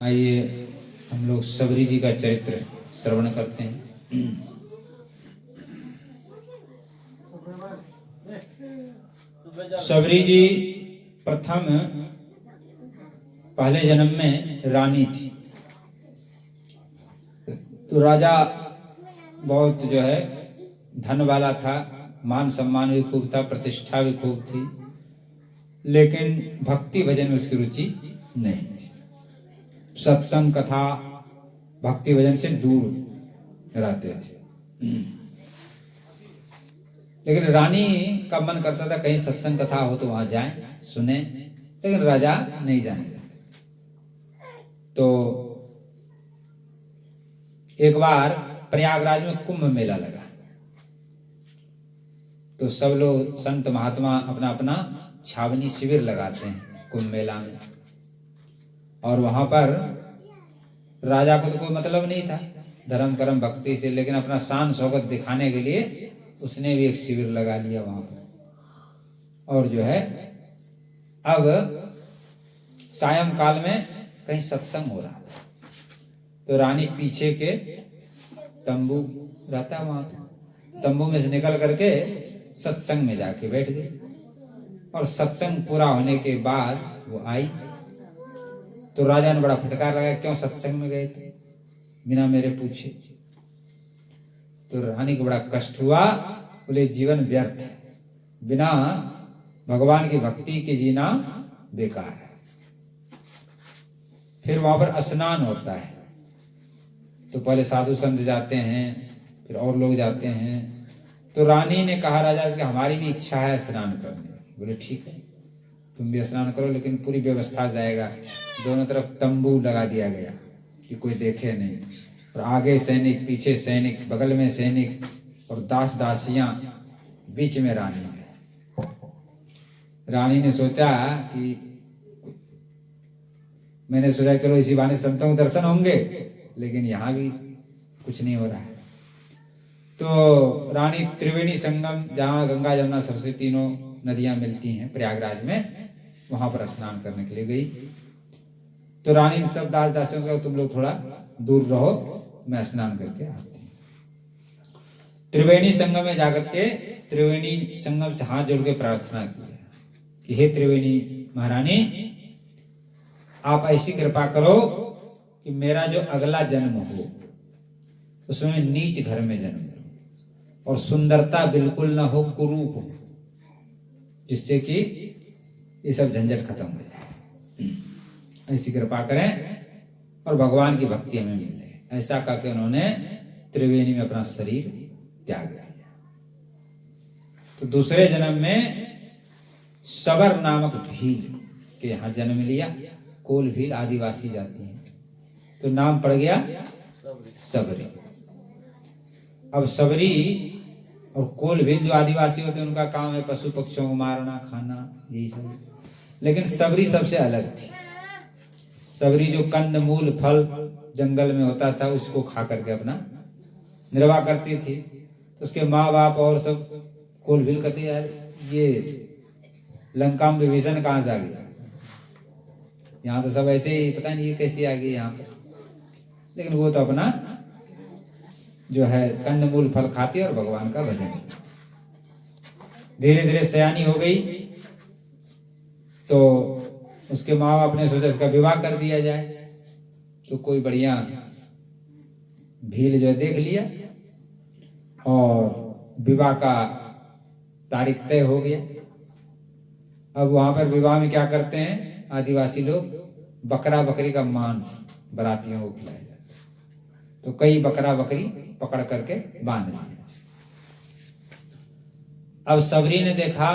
आइए हम लोग सबरी जी का चरित्र श्रवण करते हैं। सबरी जी प्रथम पहले जन्म में रानी थी। तो राजा बहुत जो है धन वाला था, मान सम्मान भी खूब था, प्रतिष्ठा भी खूब थी, लेकिन भक्ति भजन में उसकी रुचि नहीं थी। सत्संग कथा भक्ति भजन से दूर रहते थे। लेकिन रानी का मन करता था कहीं सत्संग कथा हो तो वहां जाए सुने, लेकिन राजा नहीं जाने देते। तो एक बार प्रयागराज में कुंभ मेला लगा, तो सब लोग संत महात्मा अपना अपना छावनी शिविर लगाते हैं कुंभ मेला में। और वहां पर राजा को तो कोई मतलब नहीं था धर्म कर्म भक्ति से, लेकिन अपना शान शौकत दिखाने के लिए उसने भी एक शिविर लगा लिया वहां पर। और जो है अब सायंकाल में कहीं सत्संग हो रहा था, तो रानी पीछे के तंबू रहता है वहां, तंबू में से निकल करके सत्संग में जाके बैठ गई। और सत्संग पूरा होने के बाद वो आई, तो राजा ने बड़ा फटकार लगाया, क्यों सत्संग में गए थे बिना मेरे पूछे। तो रानी को बड़ा कष्ट हुआ, बोले जीवन व्यर्थ है, बिना भगवान की भक्ति के जीना बेकार है। फिर वहां पर स्नान होता है, तो पहले साधु संत जाते हैं, फिर और लोग जाते हैं। तो रानी ने कहा राजा से कि हमारी भी इच्छा है स्नान करने। बोले ठीक है तुम भी स्नान करो, लेकिन पूरी व्यवस्था जाएगा। दोनों तरफ तंबू लगा दिया गया कि कोई देखे नहीं, और आगे सैनिक, पीछे सैनिक, बगल में सैनिक, और दास दासियां, बीच में रानी है। रानी ने सोचा कि मैंने सोचा चलो इसी बहाने संतों के दर्शन होंगे, लेकिन यहां भी कुछ नहीं हो रहा है। तो रानी त्रिवेणी संगम, जहां गंगा जमुना सरस्वती तीनों नदियां मिलती हैं प्रयागराज में, वहां पर स्नान करने के लिए गई। तो रानी ने सब दास दासियों से तुम लोग थोड़ा दूर रहो, मैं स्नान करके आती हूँ। त्रिवेणी संगम में जाकर के त्रिवेणी संगम से हाथ जोड़ के प्रार्थना की कि हे त्रिवेणी महारानी, आप ऐसी कृपा करो कि मेरा जो अगला जन्म हो उसमें नीच घर में जन्म लूं, और सुंदरता बिल्कुल ना हो, कुरूप हो, जिससे कि ये सब झंझट खत्म हो जाए। ऐसी कृपा करें और भगवान की भक्ति हमें मिले। ऐसा करके उन्होंने त्रिवेणी में अपना शरीर त्याग दिया। तो दूसरे जन्म में सबर नामक भील के यहाँ जन्म लिया। कोल भील आदिवासी जाति है, तो नाम पड़ गया सबरी। अब सबरी और कोल भील जो आदिवासी होते हैं उनका काम है पशु पक्षियों को मारना, खाना, यही सब। लेकिन सबरी सबसे अलग थी। सबरी जो कंद मूल फल जंगल में होता था उसको खा करके अपना निर्वाह करती थी। तो उसके माँ बाप और सब कोल भील कहते यार ये लंका में विभीषण कहाँ से आ गया, यहाँ तो सब ऐसे ही, पता नहीं ये कैसी आ गई यहाँ पर। लेकिन वो तो अपना जो है कंदमूल फल खाती और भगवान का भजन। धीरे धीरे सयानी हो गई, तो उसके माँ बाप ने सोचा इसका विवाह कर दिया जाए। तो कोई बढ़िया भील जो है देख लिया, और विवाह का तारीख तय हो गया। अब वहां पर विवाह में क्या करते हैं आदिवासी लोग, बकरा बकरी का मांस बरातियों को खिलाया जाता है। तो कई बकरा बकरी पकड़ करके बांध लिया। अब सबरी ने देखा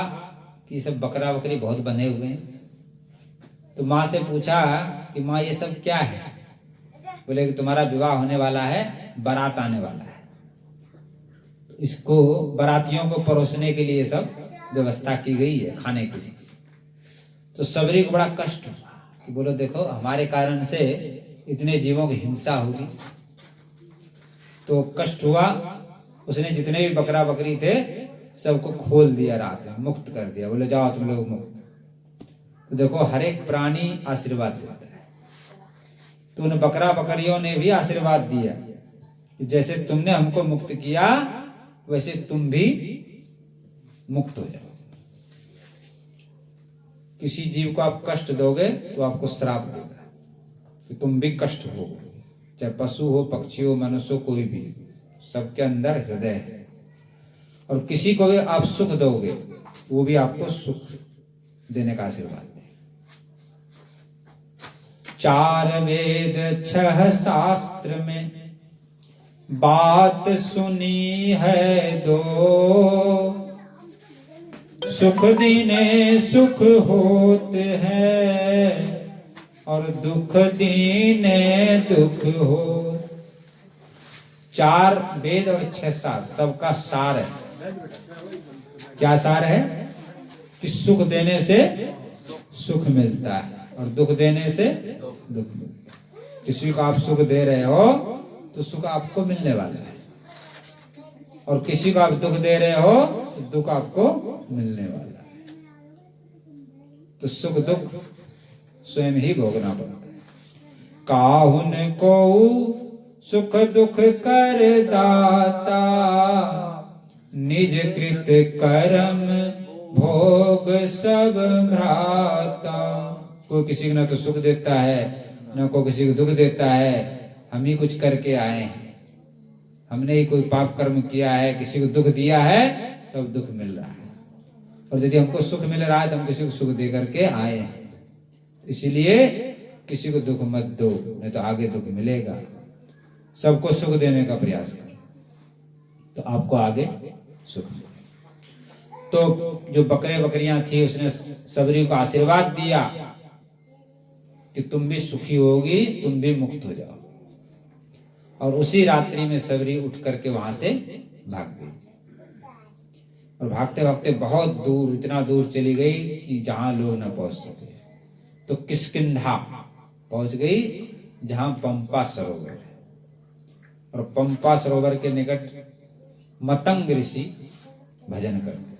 कि सब बकरा बकरी बहुत बंधे हुए हैं, तो माँ से पूछा कि माँ ये सब क्या है। बोले कि तुम्हारा विवाह होने वाला है, बारात आने वाला है, इसको बारातियों को परोसने के लिए सब व्यवस्था की गई है खाने के लिए। तो सबरी को बड़ा कष्ट हुआ कि बोलो देखो हमारे कारण से इतने जीवों की हिंसा होगी। तो कष्ट हुआ, उसने जितने भी बकरा बकरी थे सबको खोल दिया, रात में मुक्त कर दिया। बोले जाओ तुम लोग मुक्त। तो देखो हर एक प्राणी आशीर्वाद देता है, तो उन बकरा बकरियों ने भी आशीर्वाद दिया कि जैसे तुमने हमको मुक्त किया वैसे तुम भी मुक्त हो जाओ। किसी जीव को आप कष्ट दोगे तो आपको श्राप देगा कि तुम भी कष्ट भोगोगे, चाहे पशु हो, पक्षी हो, मनुष्य हो, कोई भी, सबके अंदर हृदय है। और किसी को भी आप सुख दोगे वो भी आपको सुख देने का आशीर्वाद दे। 4 वेद 6 शास्त्र में बात सुनी है दो, सुख दीने सुख होते हैं और दुख दीने दुख हो। 4 वेद और 6 शास्त्र सबका सार है। क्या सार है? कि सुख देने से सुख मिलता है और दुख देने से दुख मिलता है। किसी को आप सुख दे रहे हो तो सुख आपको मिलने वाला है, और किसी को आप दुख दे रहे हो तो दुख आपको मिलने वाला है। तो सुख दुख स्वयं ही भोगना पड़ता है। काहुन को सुख दुख कर दाता, निज कृत कर्म भोग सब भ्राता। कोई किसी को न तो सुख देता है न कोई किसी को दुख देता है। हम ही कुछ करके आए हैं, हमने ही कोई पाप कर्म किया है, किसी को दुख दिया है तब दुख मिल रहा है। और यदि हमको सुख मिल रहा है तो हम किसी को सुख दे करके आए हैं। इसीलिए किसी को दुख मत दो, नहीं तो आगे दुख मिलेगा। सबको सुख देने का प्रयास करो तो आपको आगे सुख मिलेगा। तो जो बकरे बकरियां थी उसने सबरी को आशीर्वाद दिया कि तुम भी सुखी होगी, तुम भी मुक्त हो जाओ। और उसी रात्रि में सबरी उठ करके वहां से भाग गई। और भागते भागते बहुत दूर, इतना दूर चली गई कि जहां लोग न पहुंच सके। तो किष्किंधा पहुंच गई जहां पंपा सरोवर है। और पंपा सरोवर के निकट मतंग ऋषि भजन करते थे।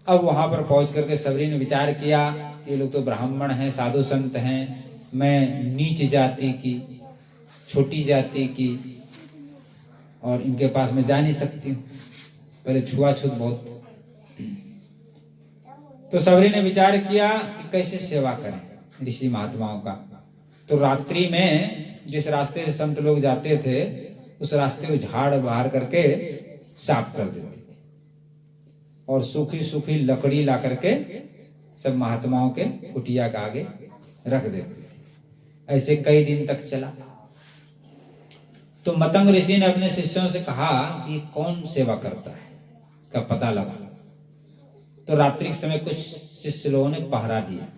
अब वहां पर पहुंच करके सबरी ने विचार किया कि ये लोग तो ब्राह्मण हैं, साधु संत हैं, मैं नीच जाति की, छोटी जाति की, और इनके पास मैं जा नहीं सकती हूँ, पहले छुआछूत बहुत। तो सबरी ने विचार किया कि कैसे सेवा करें ऋषि महात्माओं का। तो रात्रि में जिस रास्ते से संत लोग जाते थे उस रास्ते को झाड़ बहार करके साफ कर देती थी और सूखी सूखी लकड़ी ला करके सब महात्माओं के कुटिया के आगे रख देती थी। ऐसे कई दिन तक चला। तो मतंग ऋषि ने अपने शिष्यों से कहा कि कौन सेवा करता है, इसका पता लगा। तो रात्रि के समय कुछ शिष्य लोगों ने पहरा दिया।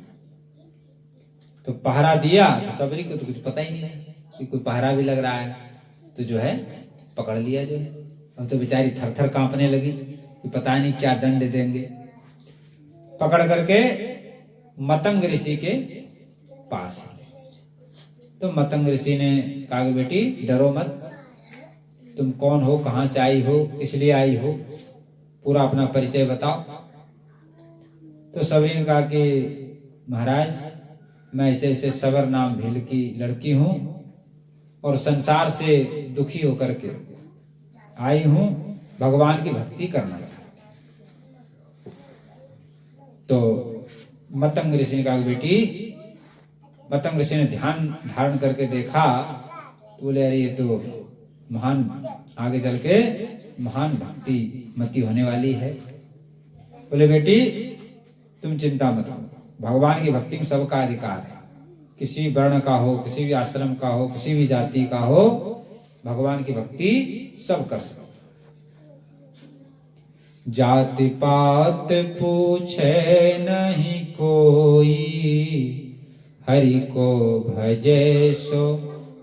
तो पहरा दिया तो सबरी को तो कुछ पता ही नहीं था कि कोई पहरा भी लग रहा है, तो जो है पकड़ लिया जो है। अब तो बेचारी थर थर कांपने लगी कि पता नहीं क्या दंड देंगे। पकड़ करके मतंग ऋषि के पास। तो मतंग ऋषि ने कहा कि बेटी डरो मत, तुम कौन हो, कहां से आई हो, किस लिए आई हो, पूरा अपना परिचय बताओ। तो सबरी ने कहा कि महाराज मैं ऐसे ऐसे सबर नाम भील की लड़की हूं और संसार से दुखी होकर के आई हूं, भगवान की भक्ति करना चाहती हूं। तो मतंग ऋषि ने कहा बेटी, मतंग ऋषि ने ध्यान धारण करके देखा तो बोले अरे ये तो महान, आगे चल के महान भक्ति मती होने वाली है। बोले बेटी तुम चिंता मत करो, भगवान की भक्ति में सबका अधिकार है। किसी भी वर्ण का हो, किसी भी आश्रम का हो, किसी भी जाति का हो, भगवान की भक्ति सब कर सकते। जाति पात पूछे नहीं कोई, हरि को भजे सो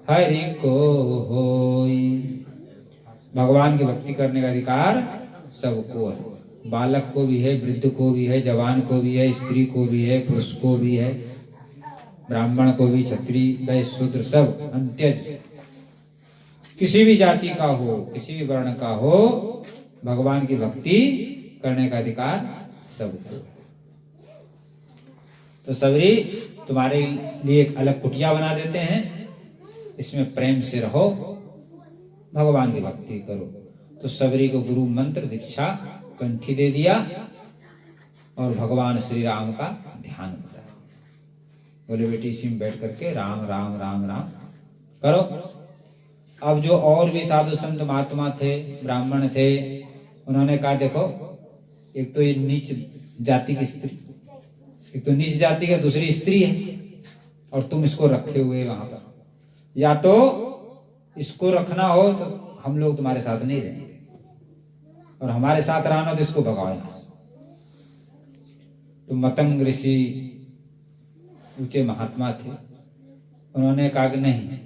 हरि को होई। भगवान की भक्ति करने का अधिकार सबको है। बालक को भी है, वृद्ध को भी है, जवान को भी है, स्त्री को भी है, पुरुष को भी है, ब्राह्मण को भी, क्षत्रिय वैश्य शूद्र सब, अंत्यज किसी भी जाति का हो, किसी भी वर्ण का हो, भगवान की भक्ति करने का अधिकार सबको। तो सबरी तुम्हारे लिए एक अलग कुटिया बना देते हैं, इसमें प्रेम से रहो, भगवान की भक्ति करो। तो सबरी को गुरु मंत्र दीक्षा कंठी दे दिया और भगवान श्री राम का ध्यान बताया। बोले बेटी इसी में बैठ करके राम राम राम राम करो। अब जो और भी साधु संत महात्मा थे, ब्राह्मण थे, उन्होंने कहा देखो एक तो ये नीच जाति की स्त्री, एक तो नीच जाति का दूसरी स्त्री है और तुम इसको रखे हुए वहां पर, या तो इसको रखना हो तो हम लोग तुम्हारे साथ नहीं रहेंगे और हमारे साथ रहना हो तो इसको भगाओ यहां से। तो मतंग ऋषि ऊंचे महात्मा थे, उन्होंने कहा कि नहीं,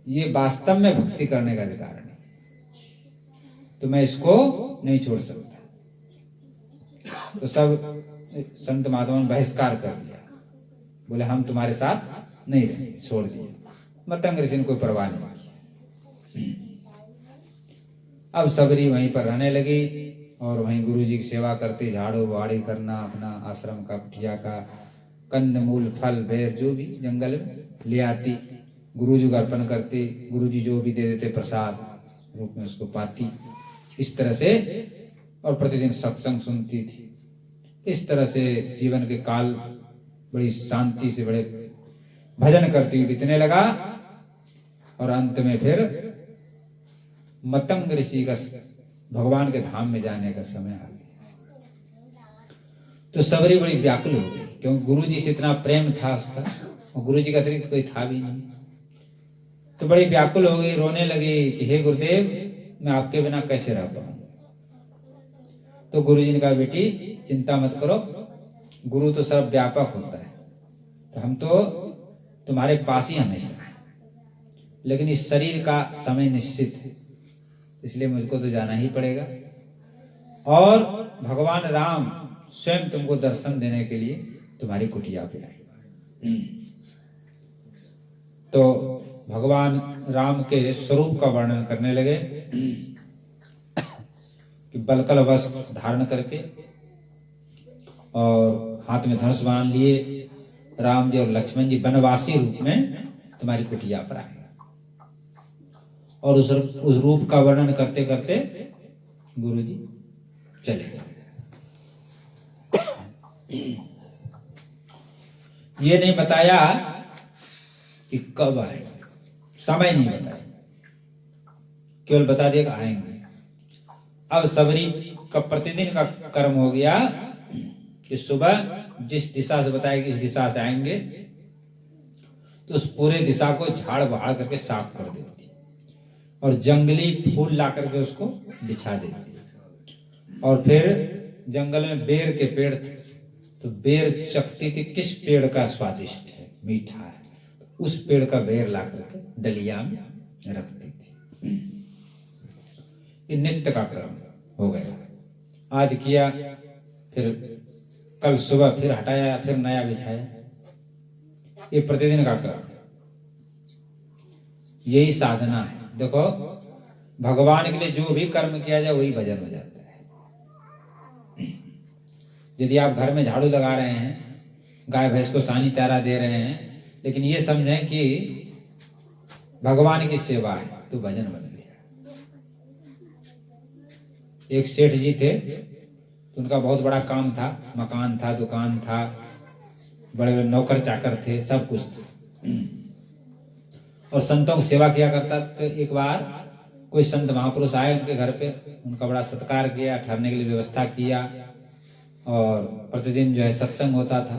ये वास्तव में भक्ति करने का अधिकार नहीं, तो मैं इसको नहीं छोड़ सकता। तो सब संत महात्मा ने बहिष्कार कर दिया, बोले हम तुम्हारे साथ नहीं रहेंगे, छोड़ दिए। मतंग ऋषि ने कोई परवाह नहीं की। अब सबरी वहीं पर रहने लगी और वहीं गुरु जी की सेवा करती, झाड़ू बाड़ी करना, अपना आश्रम का कुटिया का कंद मूल फल बेर जो भी जंगल में ले आती, गुरु जी को अर्पण करती, गुरु जी जो भी दे देते प्रसाद रूप में उसको पाती, इस तरह से, और प्रतिदिन सत्संग सुनती थी। इस तरह से जीवन के काल बड़ी शांति से बड़े भजन करती हुई बीतने लगा और अंत में फिर मतंग ऋषि का भगवान के धाम में जाने का समय आ गया। तो सबरी बड़ी व्याकुल हो गई, क्योंकि गुरु जी से इतना प्रेम था उसका और गुरु जी का अतिरिक्त कोई था भी नहीं। तो बड़ी व्याकुल हो गई, रोने लगी कि हे गुरुदेव, मैं आपके बिना कैसे रह पाऊंगा। तो गुरु जी ने कहा बेटी चिंता मत करो, गुरु तो सर्व व्यापक होता है, तो हम तो तुम्हारे पास ही हमेशा है, लेकिन इस शरीर का समय निश्चित है, इसलिए मुझको तो जाना ही पड़ेगा। और भगवान राम स्वयं तुमको दर्शन देने के लिए तुम्हारी कुटिया पे आए। तो भगवान राम के स्वरूप का वर्णन करने लगे कि बलकल वस्त्र धारण करके और हाथ में धनुष बाण लिए राम जी और लक्ष्मण जी वनवासी रूप में तुम्हारी कुटिया पर आए। और उस रूप का वर्णन करते करते गुरु जी चले गए। ये नहीं बताया कि कब आएंगे, समय नहीं बताया, केवल बता दिया कि आएंगे। अब सबरी का प्रतिदिन का कर्म हो गया कि सुबह जिस दिशा से बताया कि इस दिशा से आएंगे, तो उस पूरे दिशा को झाड़ बहाड़ करके साफ कर देती और जंगली फूल ला करके उसको बिछा देती। और फिर जंगल में बेर के पेड़ थे, तो बेर चखती थी किस पेड़ का स्वादिष्ट है, मीठा है, उस पेड़ का बेर ला करके डलिया में रखती थी। ये नित्य का कर्म हो गया, आज किया, फिर कल सुबह फिर हटाया, फिर नया बिछाया, ये प्रतिदिन का कर्म। यही साधना है। देखो भगवान के लिए जो भी कर्म किया जाए वही भजन हो जाता है। यदि आप घर में झाड़ू लगा रहे हैं, गाय भैंस को सानी चारा दे रहे हैं, लेकिन ये समझें कि भगवान की सेवा है, तो भजन बन गया। एक सेठ जी थे, तो उनका बहुत बड़ा काम था, मकान था, दुकान था, बड़े बड़े नौकर चाकर थे, सब कुछ था और संतों की सेवा किया करता था। तो एक बार कोई संत महापुरुष आए उनके घर पे, उनका बड़ा सत्कार किया, ठहरने के लिए व्यवस्था किया और प्रतिदिन जो है सत्संग होता था।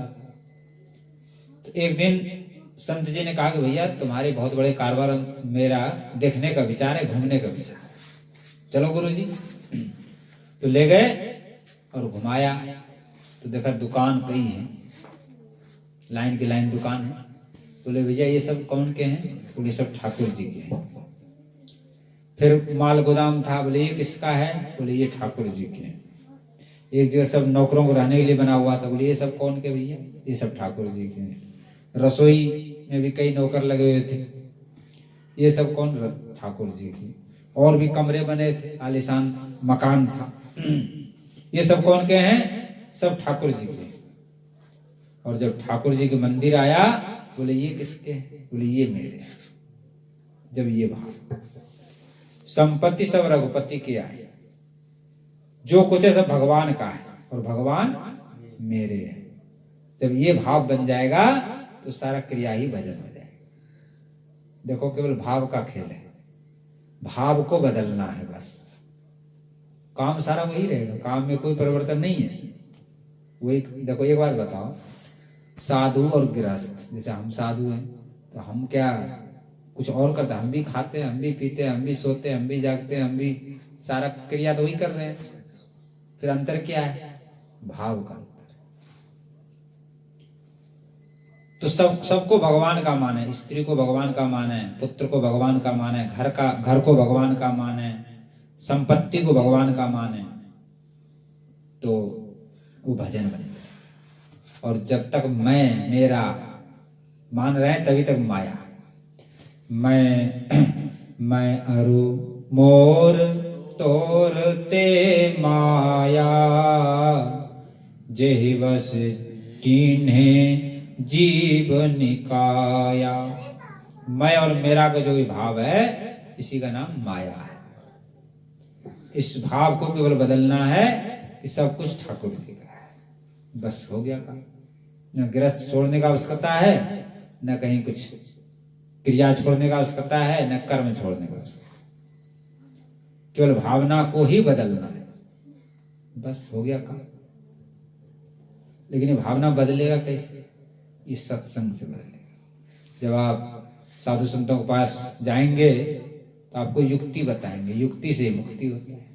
तो एक दिन संत जी ने कहा कि भैया तुम्हारे बहुत बड़े कारोबार, मेरा देखने का विचार है, घूमने का विचार है, चलो गुरु जी। तो ले गए और घुमाया, तो देखा दुकान कई हैं, लाइन की लाइन दुकान है। बोले भैया ये सब कौन के हैं? बोले सब ठाकुर जी के हैं। फिर माल गोदाम था, बोले ये किसका है? बोले ये ठाकुर जी के हैं। एक जगह सब नौकरों को रहने के लिए बना हुआ था, बोले ये सब कौन के भैया? ये सब ठाकुर जी के हैं। रसोई में भी कई नौकर लगे हुए थे, ये सब कौन? ठाकुर जी की। और भी कमरे बने थे, आलीशान मकान था, ये सब कौन के हैं? सब ठाकुर जी के। और जब ठाकुर जी के मंदिर आया, बोले ये किसके हैं? बोले ये मेरे हैं। जब ये भाव, संपत्ति सब रघुपति की आई, जो कुछ है सब भगवान का है और भगवान मेरे है। जब ये भाव बन जाएगा तो सारा क्रिया ही भजन हो जाएगा। देखो केवल भाव का खेल है, भाव को बदलना है बस, काम सारा वही रहेगा, काम में कोई परिवर्तन नहीं है। वही देखो, एक बात बताओ, साधु और गृहस्थ, जैसे हम साधु हैं तो हम क्या कुछ और करते हैं? हम भी खाते हैं, हम भी पीते हैं, हम भी सोते हैं, हम भी जागते हैं, हम भी सारा क्रिया तो वही कर रहे हैं। फिर अंतर क्या है? भाव का अंतर। तो सबको भगवान का माने, स्त्री को भगवान का माने, पुत्र को भगवान का माने, घर को भगवान का माने, संपत्ति को भगवान का माने, तो वो भजन बने। और जब तक मैं मेरा मान रहे हैं तभी तक माया, मैं अरु मोर तोरते माया, जेहि बस कीन्हे जीव निकाया। मैं और मेरा का जो भी भाव है, इसी का नाम माया है। इस भाव को केवल बदलना है कि सब कुछ ठाकुर जी का है, बस हो गया काम। न गृहस्थ छोड़ने का आवश्यकता है, न कहीं कुछ क्रिया छोड़ने का आवश्यकता है, न कर्म छोड़ने का आवश्यकता, केवल भावना को ही बदलना है, बस हो गया काम। लेकिन ये भावना बदलेगा कैसे? इस सत्संग से बदलेगा। जब आप साधु संतों के पास जाएंगे तो आपको युक्ति बताएंगे, युक्ति से मुक्ति होती है।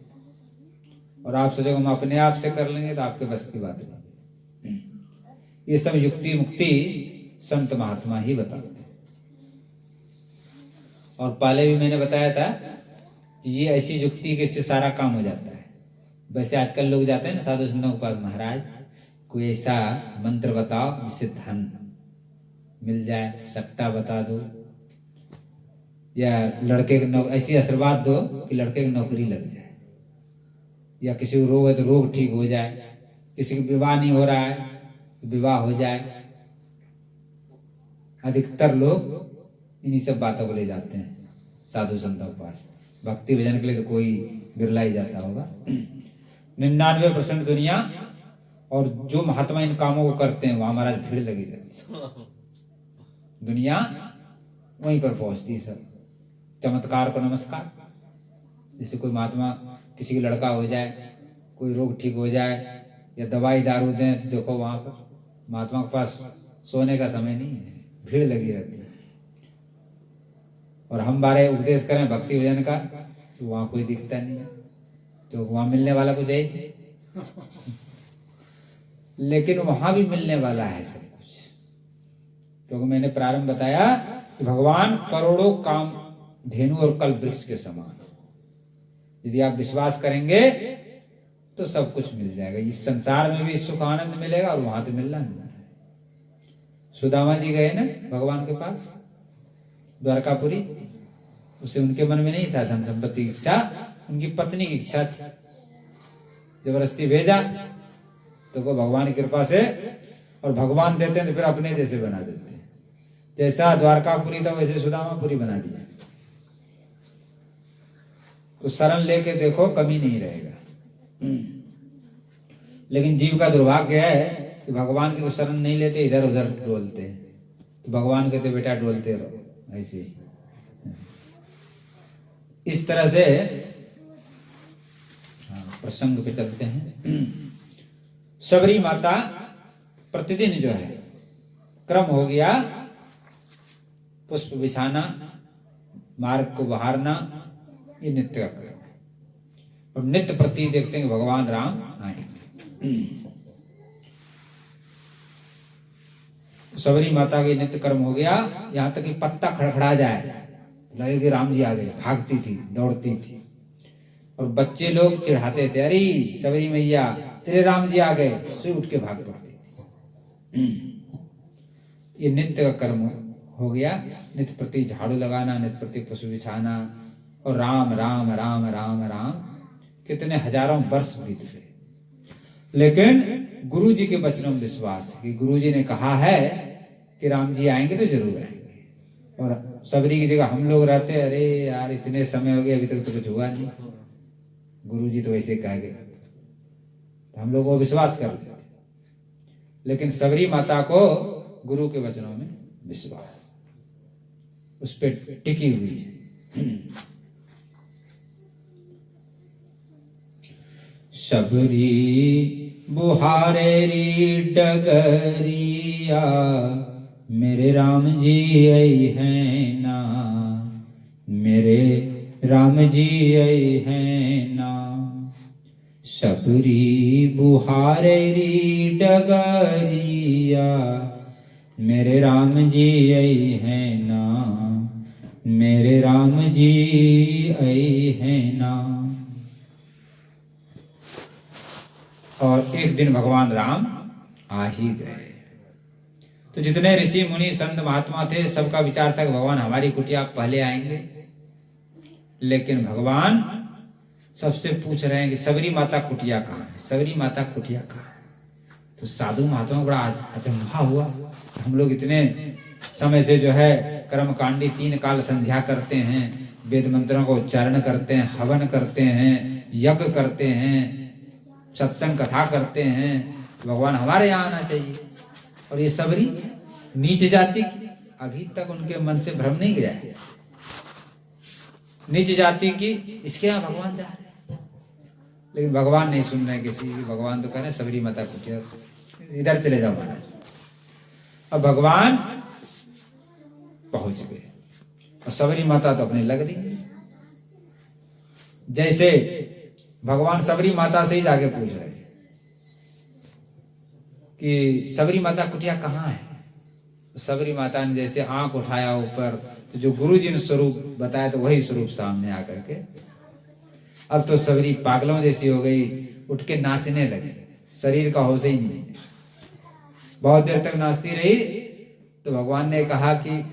और आप सोचोगे हम अपने आप से कर लेंगे, तो आपके बस की बात नहीं। ये सब युक्ति मुक्ति संत महात्मा ही बताते हैं। और पहले भी मैंने बताया था कि ये ऐसी युक्ति कि इससे सारा काम हो जाता है। वैसे आजकल लोग जाते हैं ना साधु संतों के पास, महाराज कोई ऐसा मंत्र बताओ जिससे धन मिल जाए, सट्टा बता दो, या लड़के को ऐसी आशीर्वाद दो कि लड़के की नौकरी लग जाए, या किसी को रोग है तो रोग ठीक हो जाए, किसी को विवाह नहीं हो रहा है तो विवाह हो जाए। अधिकतर लोग इन्हीं सब बातों को ले जाते हैं साधु संतों के पास। भक्ति भजन के लिए तो कोई बिरला ही जाता होगा। 99% दुनिया और जो महात्मा इन कामों को करते हैं वहां महाराज भीड़ लगी रहती है, दुनिया वहीं पर पहुंचती है। सब चमत्कार को नमस्कार। जैसे कोई महात्मा, किसी की लड़का हो जाए, कोई रोग ठीक हो जाए, या दवाई दारू दें, तो देखो वहां पर महात्मा के पास सोने का समय नहीं है, भीड़ लगी रहती है। और हम बारे उपदेश करें भक्ति भजन का तो वहां कोई दिखता नहीं है, तो वहां मिलने वाला कुछ है। लेकिन वहां भी मिलने वाला है सब कुछ, क्योंकि मैंने प्रारंभ बताया कि भगवान करोड़ों काम धेनु और कल्प वृक्ष के समान। यदि आप विश्वास करेंगे तो सब कुछ मिल जाएगा। इस संसार में भी सुख आनंद मिलेगा और वहां तो मिलना नहीं। सुदामा जी गए ना भगवान के पास द्वारकापुरी, उसे उनके मन में नहीं था धन संपत्ति की इच्छा, उनकी पत्नी की इच्छा थी। जबरदस्ती भेजा तो वो भगवान की कृपा से, और भगवान देते हैं तो फिर अपने जैसे बना देते हैं। जैसा द्वारकापुरी था वैसे सुदामापुरी बना दिया। तो शरण लेके देखो कमी नहीं रहेगा। लेकिन जीव का दुर्भाग्य है कि भगवान की तो शरण नहीं लेते, इधर उधर डोलते हैं। तो भगवान कहते बेटा डोलते रहो ऐसे ही। इस तरह से प्रसंग पे चलते हैं। सबरी माता प्रतिदिन जो है क्रम हो गया, पुष्प बिछाना, मार्ग को बहारना, ये नित्य का क्रम। और नित्य प्रति देखते हैं कि भगवान राम आएंगे। सबरी माता के नित्य कर्म हो गया, यहां तक कि पत्ता खड़खड़ा जाए लगे कि राम जी आ गए, भागती थी, दौड़ती थी। और बच्चे लोग चिढ़ाते थे, अरे सबरी मैया तेरे राम जी आ गए, सो उठ के भाग पड़ती थी। ये नित्य का कर्म हो गया। नित्य प्रति झाड़ू लगाना, नित्य प्रति पुष्प बिछाना, और राम राम राम राम राम कितने हजारों वर्ष बीत गए। लेकिन गुरु जी के वचनों में विश्वास है कि गुरु जी ने कहा है कि राम जी आएंगे तो जरूर आएंगे। और सबरी की जगह हम लोग रहते, अरे यार इतने समय हो गए अभी तक तो कुछ हुआ नहीं, गुरु जी तो वैसे कह गए, तो हम लोग वो विश्वास कर लेते। लेकिन सबरी माता को गुरु के वचनों में विश्वास, उस पर टिकी हुई है। सबरी बुहारेरी डगरिया, मेरे राम जी आई हैं ना, मेरे राम जी आई हैं ना। सबरी बुहारेरी डगरिया, मेरे राम जी आई हैं ना, मेरे राम जी आई हैं ना। और एक दिन भगवान राम आ ही गए। तो जितने ऋषि मुनि संत महात्मा थे सबका विचार था कि भगवान हमारी कुटिया पहले आएंगे। लेकिन भगवान सबसे पूछ रहे हैं कि सबरी माता कुटिया कहाँ है, सबरी माता कुटिया कहाँ है। तो साधु महात्मा बड़ा अचंभा हुआ। हम लोग इतने समय से जो है कर्मकांडी 3 काल संध्या करते हैं, वेद मंत्रों को उच्चारण करते हैं, हवन करते हैं, यज्ञ करते हैं, सत्संग कथा करते हैं, भगवान हमारे यहाँ आना चाहिए। और ये सबरी नीच जाति की, अभी तक उनके मन से भ्रम नहीं गया है, नीच जाति की इसके यहाँ भगवान जा रहे हैं। लेकिन भगवान नहीं सुन रहे किसी की। भगवान तो कह रहे सबरी माता कुटिया, इधर चले जाओ महाराज। अब भगवान पहुंच गए और सबरी माता तो अपने लग दी। जैसे भगवान सबरी माता से ही जाके पूछ रहे कि सबरी माता कुटिया कहाँ है। सबरी माता ने जैसे आंख उठाया ऊपर, तो जो गुरु जी ने स्वरूप बताया तो वही स्वरूप सामने आकर के, अब तो सबरी पागलों जैसी हो गई, उठ के नाचने लगी, शरीर का होश ही नहीं। बहुत देर तक नाचती रही तो भगवान ने कहा कि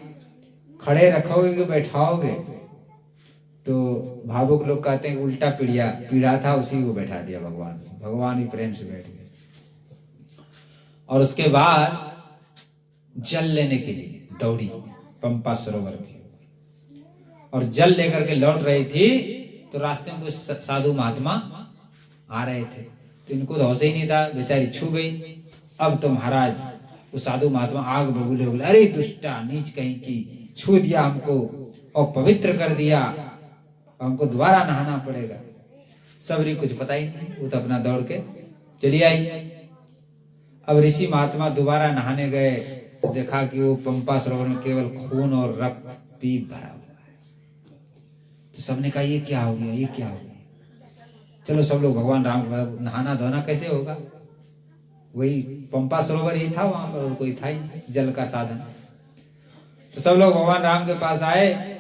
खड़े रखोगे कि बैठाओगे। तो भावुक लोग कहते हैं उल्टा पीढ़ा था, उसी को बैठा दिया भगवान। भगवान भी प्रेम से बैठ गए। और उसके बाद जल लेने के लिए दौड़ी पंपा सरोवर की, और जल लेकर के लौट रही थी तो रास्ते में कुछ साधु महात्मा आ रहे थे। तो इनको तो होश ही नहीं था, बेचारी छू गई। अब तो महाराज वो साधु महात्मा आग बबूले हो गए, अरे दुष्टा नीच कहीं की, छू दिया हमको और पवित्र कर दिया, हमको दोबारा नहाना पड़ेगा। सबरी कुछ पता ही नहीं, वो तो अपना दौड़ के चली आई। अब ऋषि महात्मा दोबारा नहाने गए तो देखा कि वो पंपा सरोवर में केवल खून और रक्त पीप भरा हुआ है। तो सबने कहा ये क्या हो गया, ये क्या हो गया। चलो सब लोग भगवान राम को, नहाना धोना कैसे होगा, वही पंपा सरोवर ही था, वहां पर कोई था ही नहीं जल का साधन। तो सब लोग भगवान राम के पास आए।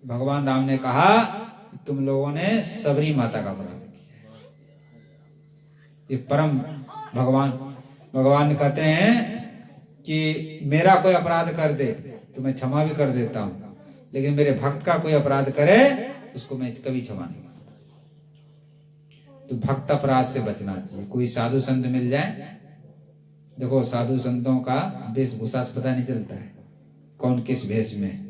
भगवान राम ने कहा तुम लोगों ने सबरी माता का अपराध किया। ये परम भगवान कहते हैं कि मेरा कोई अपराध कर दे तो मैं क्षमा भी कर देता हूं, लेकिन मेरे भक्त का कोई अपराध करे उसको मैं कभी क्षमा नहीं करता। तो भक्त अपराध से बचना चाहिए। कोई साधु संत मिल जाए, देखो साधु संतों का वेशभूषा से पता नहीं चलता है कौन किस भेष में।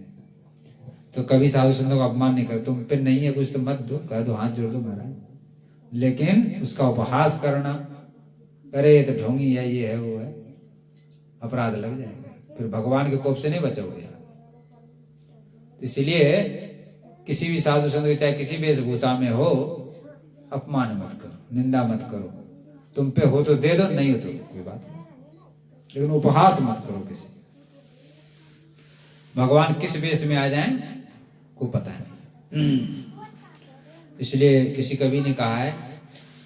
तो कभी साधु संतों का अपमान नहीं कर, तुम पे नहीं है कुछ तो मत दो, कह दो हाथ जोड़ दो महाराज। लेकिन उसका उपहास करना, अरे ये तो ढोंगी है, ये है, वो है, अपराध लग जाएगा, फिर भगवान के कोप से नहीं बचोगे। तो इसलिए किसी भी साधु संत के चाहे किसी वेशभूषा में हो, अपमान मत करो, निंदा मत करो। तुम पे हो तो दे दो, नहीं हो तो कोई बात नहीं, लेकिन उपहास मत करो किसी। भगवान किस वेश में आ जाएं को पता नहीं। इसलिए किसी कवि ने कहा है,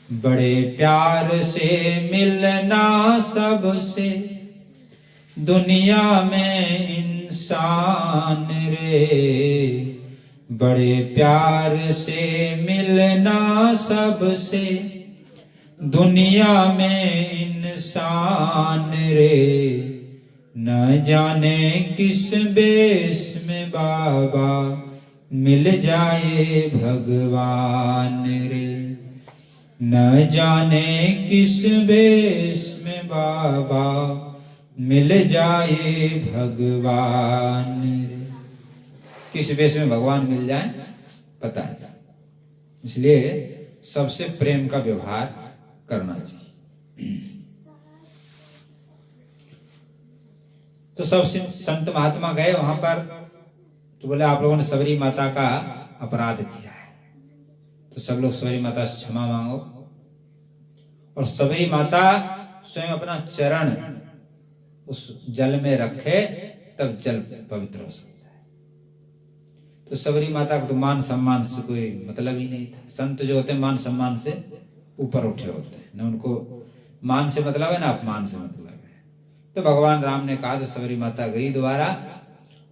बड़े प्यार से मिलना सबसे दुनिया में इंसान रे, बड़े प्यार से मिलना सबसे दुनिया में इंसान रे, न जाने किस बेस में बाबा मिल जाए भगवान रे। न जाने किस वेश में बाबा मिल जाए भगवान। किस वेश में भगवान मिल जाए पता नहीं, इसलिए सबसे प्रेम का व्यवहार करना चाहिए। तो सब संत महात्मा गए वहां पर, तो बोले आप लोगों ने सबरी माता का अपराध किया है, तो सब लोग सबरी माता से क्षमा मांगो। और सबरी माता स्वयं अपना चरण उस जल में रखे तब जल पवित्र हो सकता है। तो सबरी माता को तो मान सम्मान से कोई मतलब ही नहीं था। संत जो होते हैं मान सम्मान से ऊपर उठे होते हैं, न उनको मान से मतलब है ना अपमान से मतलब है। तो भगवान राम ने कहा, तो सबरी माता गई दोबारा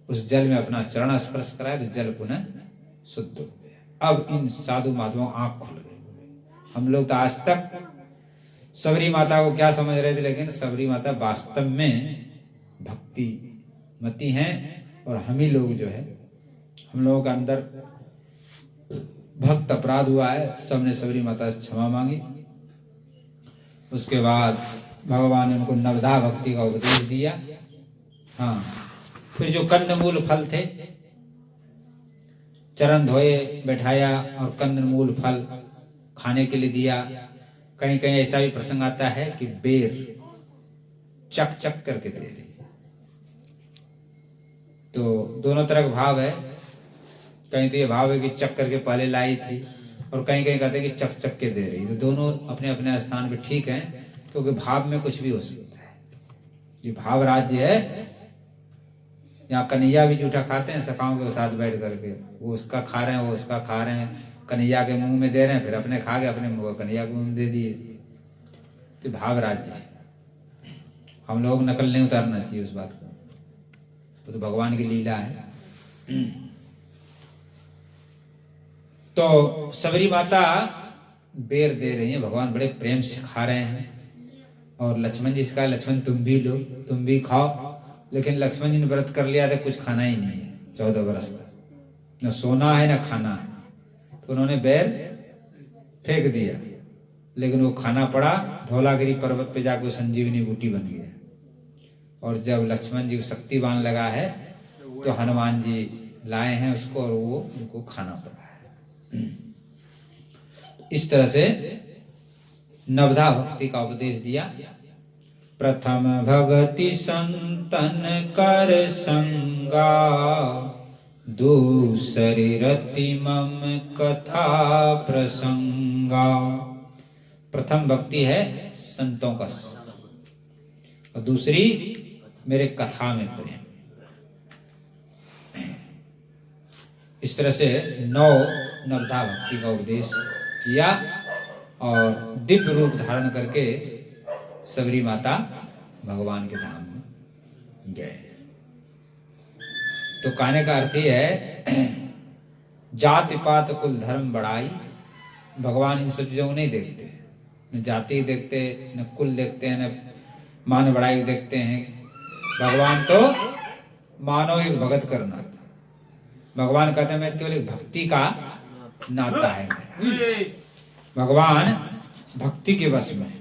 उस जल में अपना चरण स्पर्श कराया तो जल पुनः शुद्ध हो गया। अब इन साधु महात्माओं आंख खुल गई। हम लोग तो आज तक सबरी माता को क्या समझ रहे थे, लेकिन सबरी माता वास्तव में भक्ति मती हैं। और हम ही लोग जो है, हम लोगों के अंदर भक्त अपराध हुआ है, सबने सबरी माता से क्षमा मांगी। उसके बाद भगवान ने उनको नवधा भक्ति का उपदेश दिया। हाँ, फिर जो कंदमूल फल थे, चरण धोए बैठाया और कंदमूल फल खाने के लिए दिया। कहीं कहीं ऐसा भी प्रसंग आता है कि बेर चक चक करके दे रही। तो दोनों तरह का भाव है। कहीं तो ये भाव है कि चक करके पहले लाई थी, और कहीं कहीं कहते हैं कि चक चक के दे रही। तो दोनों अपने अपने स्थान पे ठीक है, क्योंकि भाव में कुछ भी हो सकता है। ये भाव राज्य है। यहाँ कन्हैया भी जूठा खाते हैं सखाओं के साथ बैठ करके, वो उसका खा रहे हैं, वो उसका खा रहे हैं, कन्हैया के मुंह में दे रहे हैं, फिर अपने खा के अपने मुंह कन्हैया के मुंह में दे दिए। तो भाव राज्य है। हम लोग नकल नहीं उतारना चाहिए उस बात को, वो तो भगवान की लीला है। तो सबरी माता बेर दे रही है, भगवान बड़े प्रेम से खा रहे हैं। और लक्ष्मण जी से कहा, लक्ष्मण तुम भी लो, तुम भी खाओ। लेकिन लक्ष्मण जी ने व्रत कर लिया था, कुछ खाना ही नहीं है 14 वर्ष तक, न सोना है न खाना है। तो उन्होंने बेर फेंक दिया, लेकिन वो खाना पड़ा। धौलागिरी पर्वत पे जाकर संजीवनी बूटी बन गया। और जब लक्ष्मण जी को शक्तिवान लगा है, तो हनुमान जी लाए हैं उसको, और वो उनको खाना पड़ा है। इस तरह से नवधा भक्ति का उपदेश दिया। प्रथम भगति संतन कर संगा, दूसरी रति मम कथा प्रसंगा। प्रथम भक्ति है संतों का, और दूसरी मेरे कथा में प्रेम। इस तरह से नवधा भक्ति का उपदेश किया, और दिव्य रूप धारण करके सबरी माता भगवान के धाम में गए। तो कहने का अर्थ ही है, जाति पात कुल धर्म बढ़ाई। भगवान इन सब चीजों को नहीं देखते, न जाति देखते, न कुल देखते हैं, न मान बढ़ाई देखते हैं। भगवान तो मानव एक भगत करना था। भगवान कहते हैं मैं केवल एक भक्ति का नाता है मेरा। भगवान भक्ति के वश में।